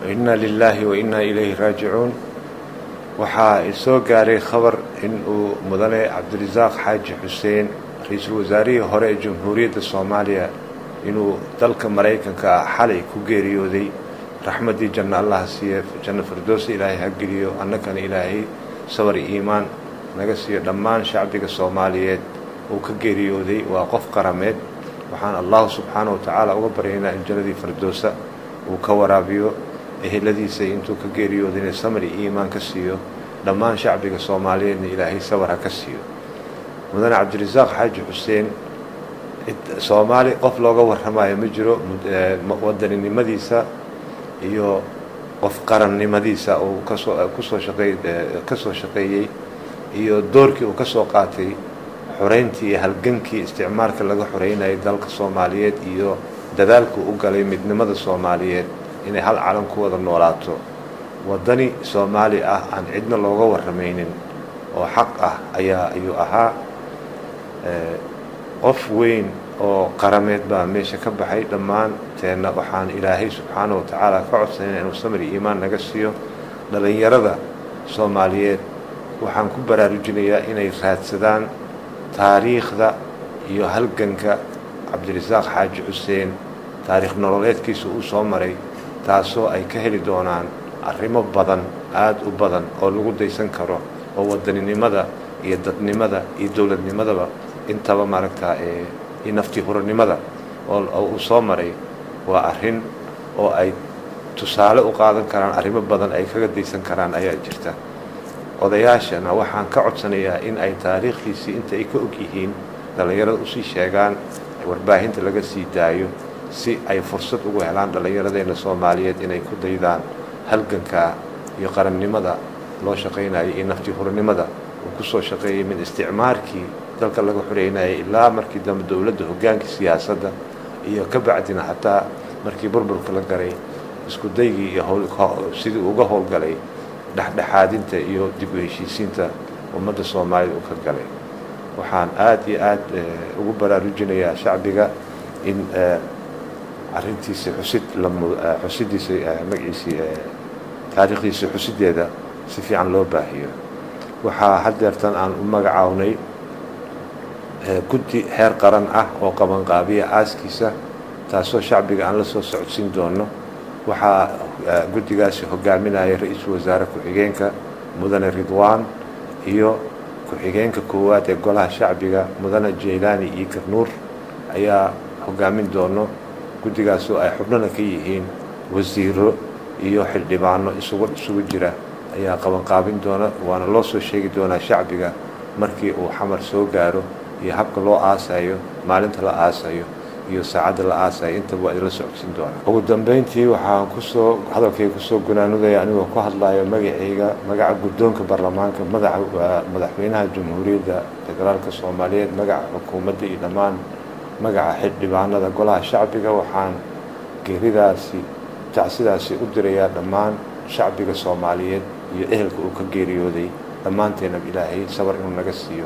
إنا لله وإنا إليه راجعون. waxaa soo gaaray khabar in uu mudane cabdirasaaq xaaji xuseen ra'iisul wasaarihii hore ee jamhuuriyadda Soomaaliya inuu dalka Mareykanka xalay ku geeriyooday. raxmadii janna Allah siiyo, janna firdaws ilaahay ha geliyo, annagana ilaahay sabar iyo iimaan naga siiyo. dhammaan shacbiga Soomaaliyeed uu ka geeriyooday waa qof qarameed. waxaan Allah subxaanahu wa ta'ala uga baryaynaa in jannadii firdawsa uu ka waraabiyo, eheladiisa intuu ka geeriyooday inay samir iyo iimaan ka siiyo. dhammaan shacbiga Soomaaliyeedna ilaahay sabar ha ka siiyo. mudane cabdirasaaq xaaji xuseen Soomaali qof looga warramayo ma jiro. wadaninimadiisa iyo qof qarannimadiisa uu ka soo shaqeeyay iyo doorkii uu ka soo qaatay xoreyntii iyo halgankii isticmaalka laga xoreynayay dalka Soomaaliyeed iyo dadaalku u galay midnimada Soomaaliyeed inay hal calan ku wada noolaato. wadani Soomaali ah aan cidna looga warramaynin oo xaq ah ayuu ahaa. qof weyn oo qarameed baa meesha ka baxay. dhammaanteena waxaan ilaahay subxaanahu wa ta'ala ka codsanay inuu samir iyo iimaan naga siiyo. dhalinyarada Soomaaliyeed waxaan ku baraarujinayaa inay raadsadaan taariikhda iyo halganka cabdirasaaq xaaji xuseen, taariikh nololeedkiisa uu soo maray, taasoo ay ka heli doonaan arrimo badan, aad u badan oo lagu daysan karo oo wadaninimada iyo dadnimada iyo dawladnimadaba intaba maaragtaa iyo naftii huranimada oo uu soo maray waa arrin oo ay tusaale u qaadan karaan. arrimo badan ay kaga daysan karaan ayaa jirta. odayaashana waxaan ka codsanayaa in ay taariikhdiisii inta ay ka og yihiin dhalinyarada usii sheegaan, warbaahinta laga sii daayo si ay fursad ugu helaan dhallinyaradeenna Soomaaliyeed inay ku daydaan halganka iyo qarannimada loo shaqaynayo iyo naftii huranimada uu ku soo shaqeeyay min isticmaalkii dalka laga xoreynayay ilaa markii dambe dawladda hoggaanka siyaasadda iyo ka bacdina xataa markii burburka la garay isku daygii iyo sidii uga howlgalay dhexdhexaadinta iyo dib u heshiisiinta ummadda Soomaaliyeed uu ka galay. waxaan aad iyo aad ugu baraarujinayaa shacbiga in arrintiisa xusidiisa magaciisii taariikhdiisa xusideeda si fiican loo baahiyo. waxaa hadeertan aan u magacawnay guddi heer qaran ah oo qabanqaabiya aaskiisa, taasoo shacbiga aan la soo socodsiin doono. waxaa guddigaasi hogaaminaya ra'iisul wasaare ku-xigeenka mudane Ridwaan iyo ku-xigeenka koowaad ee golaha shacbiga mudane Jeylaani iyo Garnuur ayaa hogaamin doono. guddigaasoo ay xubnana ka yihiin wasiiro iyo xildhibaano isugu jira ayaa qabanqaabin doona. waana loo soo sheegi doonaa shacbiga markii uu xamar soo gaaro iyo habka loo aasayo, maalinta la aasayo iyo saacadda la aasayo intaba waa idila socodsiin doonaa. ugu dambeyntii waxaan hadalkayga kusoo gunaanudaya anigoo ku hadlayo magaca guddoonka baarlamaanka, madaxweynaha jamhuuriyadda federaalka Soomaaliyeed, magaca xukuumadda iyo dhammaan magaca xildhibaanada golaha shacbiga. waxaan tacsidaasi u dirayaa dhammaan shacbiga Soomaaliyeed iyo ehelka uu ka geeriyooday. dhammaanteena ilaahay sabar inuu naga siiyo.